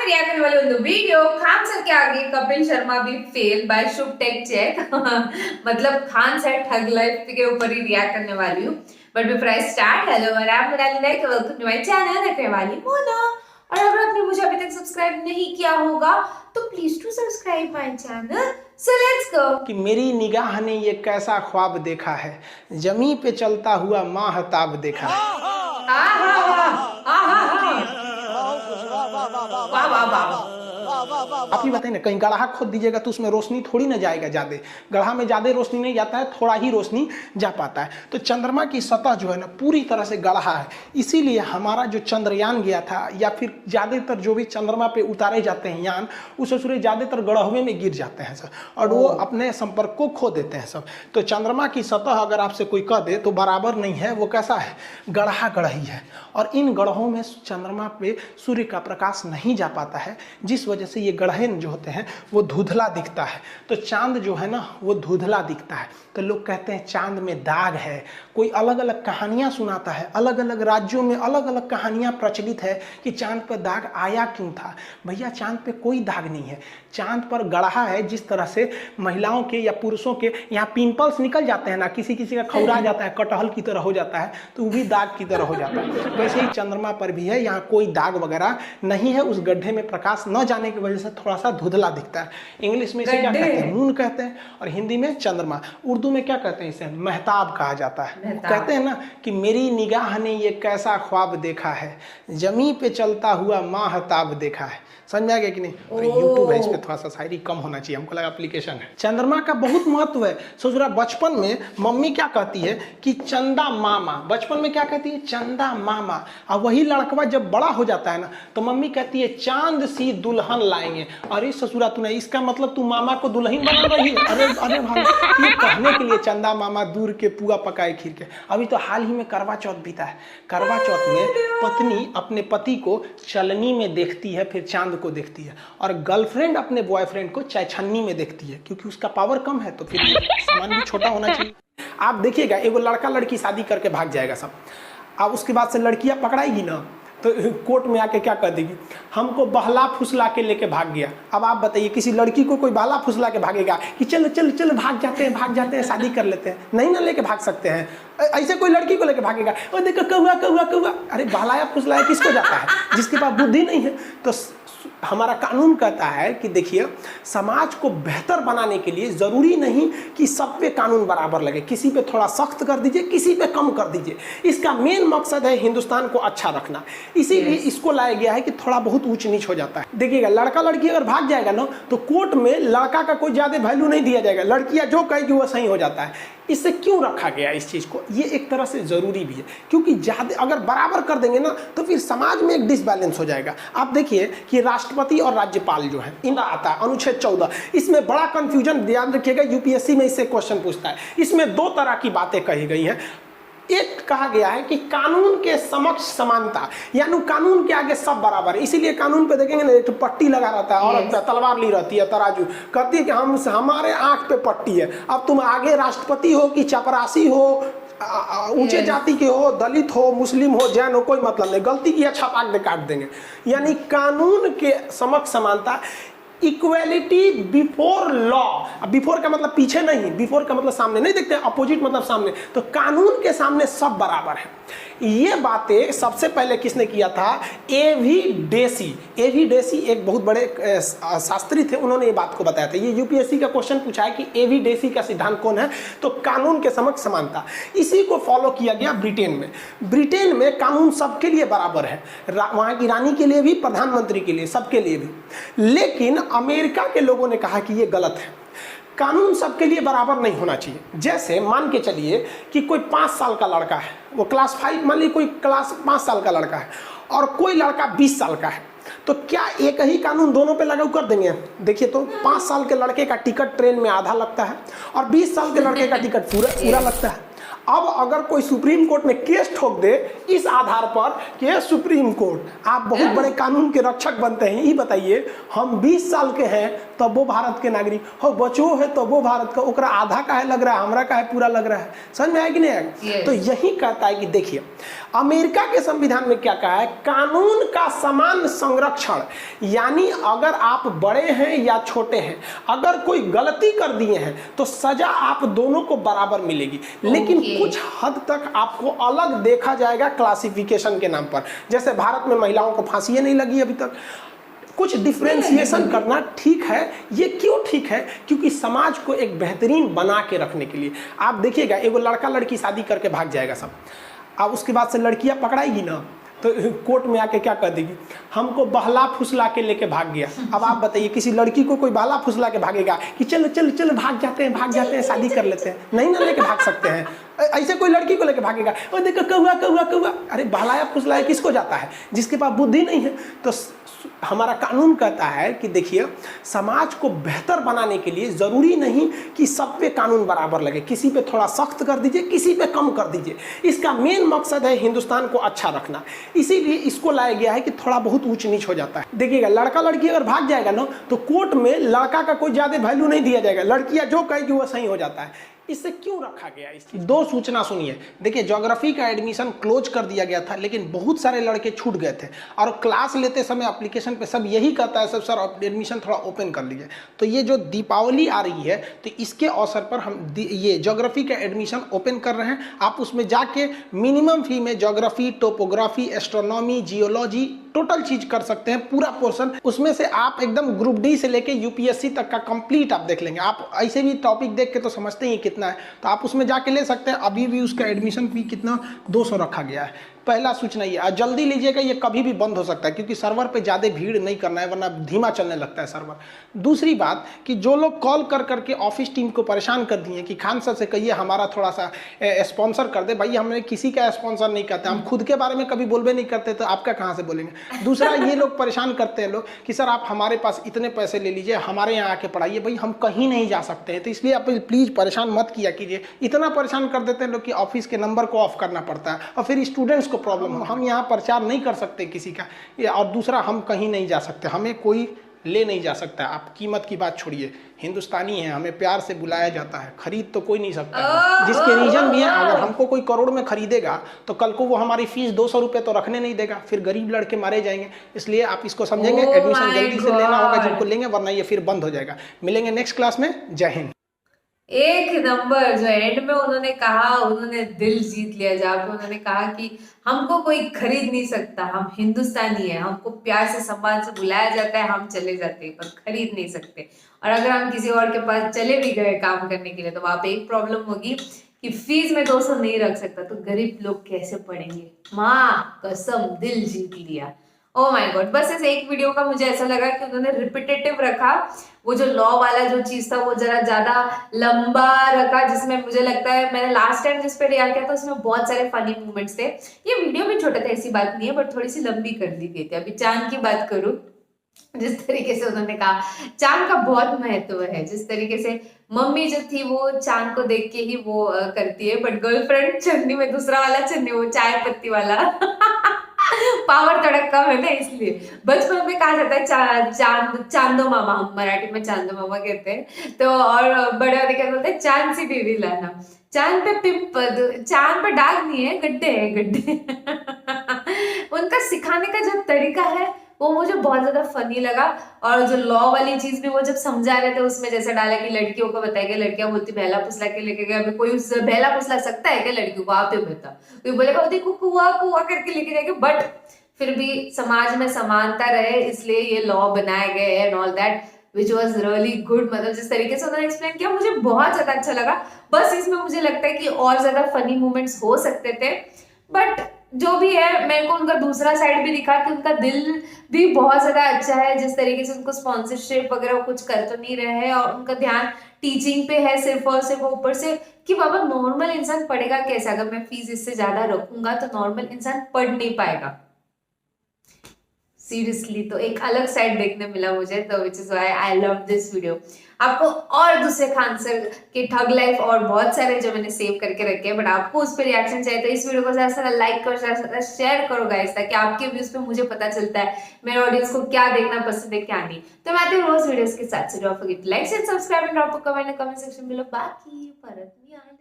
React करने वाली ಒಂದು ವಿಡಿಯೋ खान सर के आगे कपिल शर्मा भी फेल बाय शुभ टेक चेक मतलब खान सर ठग लाइफ के ऊपर ही रिएक्ट करने वाली हूँ but before I start hello और आप डाली like welcome to my channel देखने वाली मोना और अगर आपने मुझे अभी तक सब्सक्राइब नहीं किया होगा तो please to subscribe my channel so let's go. कि मेरी निगाह ने ये कैसा ख्वाब देखा है, जमी पे चलता हुआ माहताब देखा है। आप ही बताइए ना, कहीं गढ़ा खोद दीजिएगा तो उसमें रोशनी थोड़ी ना जाएगा ज्यादा, गढ़ा में ज्यादा रोशनी नहीं जाता है, थोड़ा ही रोशनी जा पाता है। तो चंद्रमा की सतह जो है ना पूरी तरह से गढ़ा है, इसीलिए हमारा जो चंद्रयान गया था या फिर ज्यादातर जो भी चंद्रमा पे उतारे जाते हैं यान, उस सूर्य ज्यादातर गढ़वे में गिर जाते हैं सर, और वो अपने संपर्क को खो देते हैं सब। तो चंद्रमा की सतह अगर आपसे कोई कह दे तो बराबर नहीं है, वो कैसा है, गढ़ा गढ़ही है, और इन गढ़ों में चंद्रमा पे सूर्य का प्रकाश नहीं जा पाता है, जिस वजह से ये गढ़े जो होते हैं वो धुंधला दिखता है। तो चांद जो है ना वो धुंधला दिखता है। तो लोग कहते हैं चांद में दाग है, कोई अलग अलग कहानियां सुनाता है, अलग अलग राज्यों में अलग अलग कहानियां प्रचलित है कि चांद पर दाग आया क्यों था। भैया चांद पे कोई दाग नहीं है, चांद पर गढ़ा है। जिस तरह से महिलाओं के या पुरुषों के यहाँ पिंपल्स निकल जाते हैं ना, किसी किसी का खौरा जाता है, कटहल की तरह हो जाता है, तो वो भी दाग की तरह हो जाता है। वैसे ही चंद्रमा पर भी है, यहाँ कोई दाग वगैरह नहीं है, उस गड्ढे में प्रकाश न जाने की वजह से थोड़ा सा धुंधला दिखता है। इंग्लिश में इसे क्या कहते हैं, मून कहते हैं, और हिंदी में चंद्रमा। उर्दू में क्या कहते हैं, इसे महताब कहा जाता है। कहते हैं ना कि मेरी निगाह ने ये कैसा ख्वाब देखा है, जमी पे चलता हुआ माहताब देखा है। समझ में आ गया कि नहीं? यूट्यूब है, इस पे थोड़ा सा शायरी कम होना चाहिए, हमको लगा एप्लीकेशन है। चंद्रमा का बहुत महत्व है। सोचरा बचपन में मम्मी क्या कहती है कि चंदा मामा, बचपन में क्या कहती है, चंदा मामा। और वही लड़कवा जब बड़ा हो जाता है ना तो मम्मी कहती है चांद सी दुल्हन लाएंगे। अरे ससुरा तूने, इसका मतलब तू मामा को दुल्हन बना रही है। अरे अरे भाई, ये कहने के लिए चंदा मामा दूर के पुआ पकाए खीर के। अभी तो हाल ही में करवा चौथ बीता है। करवा चौथ में पत्नी अपने पति को चलनी में देखती है, फिर चांद को देखती है, और गर्लफ्रेंड अपने बॉयफ्रेंड को चायछन्नी में देखती है, क्योंकि उसका पावर कम है तो फिर सामान भी छोटा होना चाहिए। आप देखिएगा, एगो लड़का लड़की शादी करके भाग जाएगा सब, अब उसके बाद से लड़कियां पकड़ाएगी ना तो कोर्ट में आके क्या कर देगी, हमको बहला फुसला के लेके भाग गया। अब आप बताइए, किसी लड़की को कोई बहला फुसला के भागेगा कि चलो चलो चलो भाग जाते हैं शादी कर लेते हैं? नहीं ना लेके भाग सकते हैं। ऐसे कोई लड़की को लेके भागेगा, और देखो कौआ कौआ कौआ। अरे बहलाया फुसलाया किसको जाता है, जिसके पास बुद्धि नहीं है। तो हमारा कानून कहता है कि देखिए, समाज को बेहतर बनाने के लिए जरूरी नहीं कि सब पे कानून बराबर लगे, किसी पे थोड़ा सख्त कर दीजिए, किसी पे कम कर दीजिए। इसका मेन मकसद है हिंदुस्तान को अच्छा रखना, इसीलिए इसको लाया गया है कि थोड़ा बहुत ऊंच नीच हो जाता है। देखिएगा, लड़का लड़की अगर भाग जाएगा ना तो कोर्ट में लड़का का कोई ज्यादा वैल्यू नहीं दिया जाएगा, लड़कियां जो कहेगी वो सही हो जाता है। इससे क्यों रखा गया इस चीज को, ये एक तरह से जरूरी भी है, क्योंकि ज्यादा अगर बराबर कर देंगे ना तो फिर समाज में एक डिसबैलेंस हो जाएगा। आप देखिए कि राष्ट्रपति और राज्यपाल जो है इनका आता है अनुच्छेद 14, इसमें बड़ा कंफ्यूजन, ध्यान रखिएगा, यूपीएससी में इससे क्वेश्चन पूछता है। इसमें दो तरह की बातें कही गई हैं। एक कहा गया है कि कानून के समक्ष समानता, यानी कानून के आगे सब बराबर है। इसीलिए कानून पे देखेंगे ना, एक पट्टी लगा रहता है, और तलवार ली रहती है, तराजू, कहती है कि हमारे आंख पे पट्टी है। अब तुम आगे राष्ट्रपति हो कि चपरासी हो, ऊंचे जाति के हो, दलित हो, मुस्लिम हो, जैन हो, कोई मतलब नहीं, गलती किया छपाक दे काट देंगे। यानी कानून के समक्ष समानता, इक्वेलिटी बिफोर लॉ। बिफोर का मतलब पीछे नहीं, बिफोर का मतलब सामने नहीं, देखते अपोजिट मतलब सामने। तो कानून के सामने सब बराबर है। ये बातें सबसे पहले किसने किया था, एवी डेसी। एवी डेसी एक बहुत बड़े शास्त्री थे, उन्होंने ये बात को बताया था। ये यूपीएससी का क्वेश्चन पूछा है कि एवी डेसी का सिद्धांत कौन है, तो कानून के समक्ष समानता। इसी को फॉलो किया गया ब्रिटेन में। ब्रिटेन में कानून सबके लिए बराबर है, वहां की रानी के लिए भी, प्रधानमंत्री के लिए, सबके लिए भी। लेकिन अमेरिका के लोगों ने कहा कि ये गलत है, कानून सबके लिए बराबर नहीं होना चाहिए। जैसे मान के चलिए कि कोई 5 साल का लड़का है, वो क्लास 5, मान लीजिए कोई क्लास 5 साल का लड़का है, और कोई लड़का 20 साल का है, तो क्या एक ही कानून दोनों पे लागू कर देंगे? देखिए तो 5 साल के लड़के का टिकट ट्रेन में आधा लगता है, और 20 साल के लड़के का टिकट पूरा लगता है। अब अगर कोई सुप्रीम कोर्ट में केस ठोक दे इस आधार पर कि ये सुप्रीम कोर्ट आप बहुत बड़े कानून के रक्षक बनते हैं, ये बताइए हम 20 साल के हैं तब वो भारत के नागरिक हो, बचो है तो वो भारत का, ओकरा आधा का है लग रहा है, हमरा का है पूरा लग रहा है, समझ में आया कि नहीं आया? तो यही कहता है कि देखिए अमेरिका के संविधान में क्या कहा है, कानून का समान संरक्षण, यानी अगर आप बड़े हैं या छोटे हैं, अगर कोई गलती कर दिए हैं तो सजा आप दोनों को बराबर मिलेगी, लेकिन कुछ हद तक आपको अलग देखा जाएगा क्लासिफिकेशन के नाम पर। जैसे भारत में महिलाओं को फांसी नहीं लगी अभी तक, कुछ डिफ्रेंसिएशन करना ठीक है। ये क्यों ठीक है? क्योंकि समाज को एक बेहतरीन बना के रखने के लिए। आप देखिएगा एगो लड़का लड़की शादी करके भाग जाएगा सब, अब उसके बाद से लड़कियां पकड़ाएगी ना तो कोर्ट में आके क्या कर देगी, हमको बहला फुसला के लेके भाग गया। अब आप बताइए किसी लड़की को कोई बहला फुसला के भागेगा कि चलो चलो चलो भाग जाते हैं शादी कर लेते हैं? नहीं ना लेके भाग सकते हैं। ऐसे कोई लड़की को लेके भागेगा, और देखो कौआ कौआ कौआ, अरे बहलाया फुसलाया किसको जाता है? जिसके पास बुद्धि नहीं है। तो हमारा कानून कहता है कि देखिए समाज को बेहतर बनाने के लिए जरूरी नहीं कि सब पे कानून बराबर लगे, किसी पे थोड़ा सख्त कर दीजिए, किसी पे कम कर दीजिए। इसका मेन मकसद है हिंदुस्तान को अच्छा रखना, इसीलिए इसको लाया गया है कि थोड़ा बहुत ऊंच नीच हो जाता है। देखिएगा लड़का लड़की अगर भाग जाएगा ना तो कोर्ट में लड़का का कोई ज्यादा वैल्यू नहीं दिया जाएगा, लड़कियां जो कहेगी वो सही हो जाता है। इससे क्यों रखा गया? इसकी दो सूचना सुनिए। देखिए ज्योग्राफी का एडमिशन क्लोज कर दिया गया था, लेकिन बहुत सारे लड़के छूट गए थे और क्लास लेते समय एप्लीकेशन पे सब यही कहता है सर एडमिशन थोड़ा ओपन कर लीजिए। तो ये जो दीपावली आ रही है तो इसके अवसर पर हम ये ज्योग्राफी का एडमिशन ओपन कर रहे हैं। आप उसमें जाके मिनिमम फी में geography, topography, astronomy, geology total चीज कर सकते हैं, पूरा पोर्शन। उसमें से आप एकदम ग्रुप डी से लेके यूपीएससी तक का कंप्लीट आप देख लेंगे। आप ऐसे भी टॉपिक देख के तो समझते ही कितना है, तो आप उसमें जाके ले सकते हैं। अभी भी उसका एडमिशन फी कितना 200 रखा गया है। पहला सूचना ये, और जल्दी लीजिएगा, ये कभी भी बंद हो सकता है क्योंकि सर्वर पे ज़्यादा भीड़ नहीं करना है वरना धीमा चलने लगता है सर्वर। दूसरी बात कि जो लोग कॉल कर करके ऑफिस टीम को परेशान कर दिए कि खान सर से कहिए हमारा थोड़ा सा स्पॉन्सर कर दे, भाई हमने किसी का स्पॉन्सर नहीं करते, हम खुद के बारे में कभी बोलबे नहीं करते तो आपका कहाँ से बोलेंगे। दूसरा ये लोग परेशान करते हैं लोग कि सर आप हमारे पास इतने पैसे ले लीजिए, हमारे यहाँ आके पढ़ाइए। भाई हम कहीं नहीं जा सकते हैं, तो इसलिए आप प्लीज़ परेशान मत किया कीजिए। इतना परेशान कर देते हैं लोग कि ऑफिस के नंबर को ऑफ करना पड़ता है और फिर स्टूडेंट्स को प्रॉब्लम हो। हम यहाँ प्रचार नहीं कर सकते किसी का, और दूसरा हम कहीं नहीं जा सकते, हमें कोई ले नहीं जा सकता। आप कीमत की बात छोड़िए, हिंदुस्तानी है, हमें प्यार से बुलाया जाता है, खरीद तो कोई नहीं सकता है। जिसके रीजन भी है, अगर हमको कोई करोड़ में खरीदेगा तो कल को वो हमारी फीस 200 रुपये तो रखने नहीं देगा, फिर गरीब लड़के मारे जाएंगे। इसलिए आप इसको समझेंगे, एडमिशन जल्दी से लेना होगा जिनको लेंगे, वरना ये फिर बंद हो जाएगा। मिलेंगे नेक्स्ट क्लास में। जय हिंद। एक नंबर जो एंड में उन्होंने कहा, उन्होंने दिल जीत लिया, जहाँ पे उन्होंने कहा कि हमको कोई खरीद नहीं सकता, हम हिंदुस्तानी है, हमको प्यार से सम्मान से बुलाया जाता है, हम चले जाते हैं पर खरीद नहीं सकते। और अगर हम किसी और के पास चले भी गए काम करने के लिए तो वहां पे एक प्रॉब्लम होगी कि फीस में 200 नहीं रख सकता, तो गरीब लोग कैसे पढ़ेंगे। माँ कसम दिल जीत लिया। Oh my God. बस इस एक वीडियो का मुझे ऐसा लगा कि उन्होंने रिपीटेटिव रखा, वो जो लॉ वाला जो चीज था वो जरा ज्यादा लंबा रखा, जिसमें मुझे लगता है मैंने लास्ट टाइम जिस पे रिएक्ट किया था उसमें बहुत सारे फनी मूवमेंट्स थे। ये वीडियो भी छोटा था, ऐसी बात नहीं है, बट थोड़ी सी लंबी कर दी गई थी। अभी चांद की बात करूं, जिस तरीके से उन्होंने कहा चांद का बहुत महत्व है, जिस तरीके से मम्मी जो थी वो चांद को देख के ही वो करती है, बट गर्लफ्रेंड चन्नी में दूसरा वाला चन्नी, वो चाय पत्ती वाला पावर थोड़ा कम है ना, इसलिए बचपन में कहा जाता है चांदो मामा, हम मराठी में चांदो मामा कहते हैं। तो और बड़े वाले क्या बोलते हैं, चांद सी बीवी लाना। चांद पे दाग नहीं है, गड्ढे है गड्ढे। उनका सिखाने का जो तरीका है वो मुझे बहुत ज्यादा फनी लगा। और जो लॉ वाली चीज भी वो जब समझा रहे थे उसमें जैसे डाला कि लड़कियों को बताया कि लड़कियां बोलती बहला फुसला के लेके गए, अभी कोई उस बहला फुसला सकता है क्या लड़कियों को? आप ही बता, कोई बोलेगा देखो कुआ कुआ करके लेके जाएंगे, बट फिर भी समाज में समानता रहे इसलिए ये लॉ बनाए गए and all that, which was really good. मतलब जिस तरीके से उन्होंने एक्सप्लेन किया मुझे बहुत ज्यादा अच्छा लगा। बस इसमें मुझे लगता है कि और ज्यादा फनी मोमेंट्स हो सकते थे, बट जो भी है मेरे को उनका दूसरा साइड भी दिखा कि उनका दिल भी बहुत ज्यादा अच्छा है। जिस तरीके से उनको स्पॉन्सरशिप वगैरह कुछ कर तो नहीं रहे हैं और उनका ध्यान टीचिंग पे है सिर्फ और सिर्फ, ऊपर से कि बाबा नॉर्मल इंसान पढ़ेगा कैसे? अगर मैं फीस इससे ज्यादा रखूंगा तो नॉर्मल इंसान पढ़ नहीं पाएगा। सीरियसली तो एक अलग साइड देखने मिला मुझे, तो which is why I love this video. आपको और दूसरे खान सर के ठग लाइफ और बहुत सारे जो मैंने सेव करके रखे हैं, बट आपको उस पर रिएक्शन चाहिए तो इस वीडियो को ज्यादा से ज्यादा लाइक करो, ज्यादा से ज्यादा शेयर करो गाइस, ताकि आपके व्यूज पे मुझे पता चलता है मेरे ऑडियंस को क्या देखना पसंद है क्या नहीं। तो मैं आती हूँ रोज वीडियोस के साथ, so don't forget to like and subscribe and drop a comment in the comment section below. बाकी परत नहीं आनी।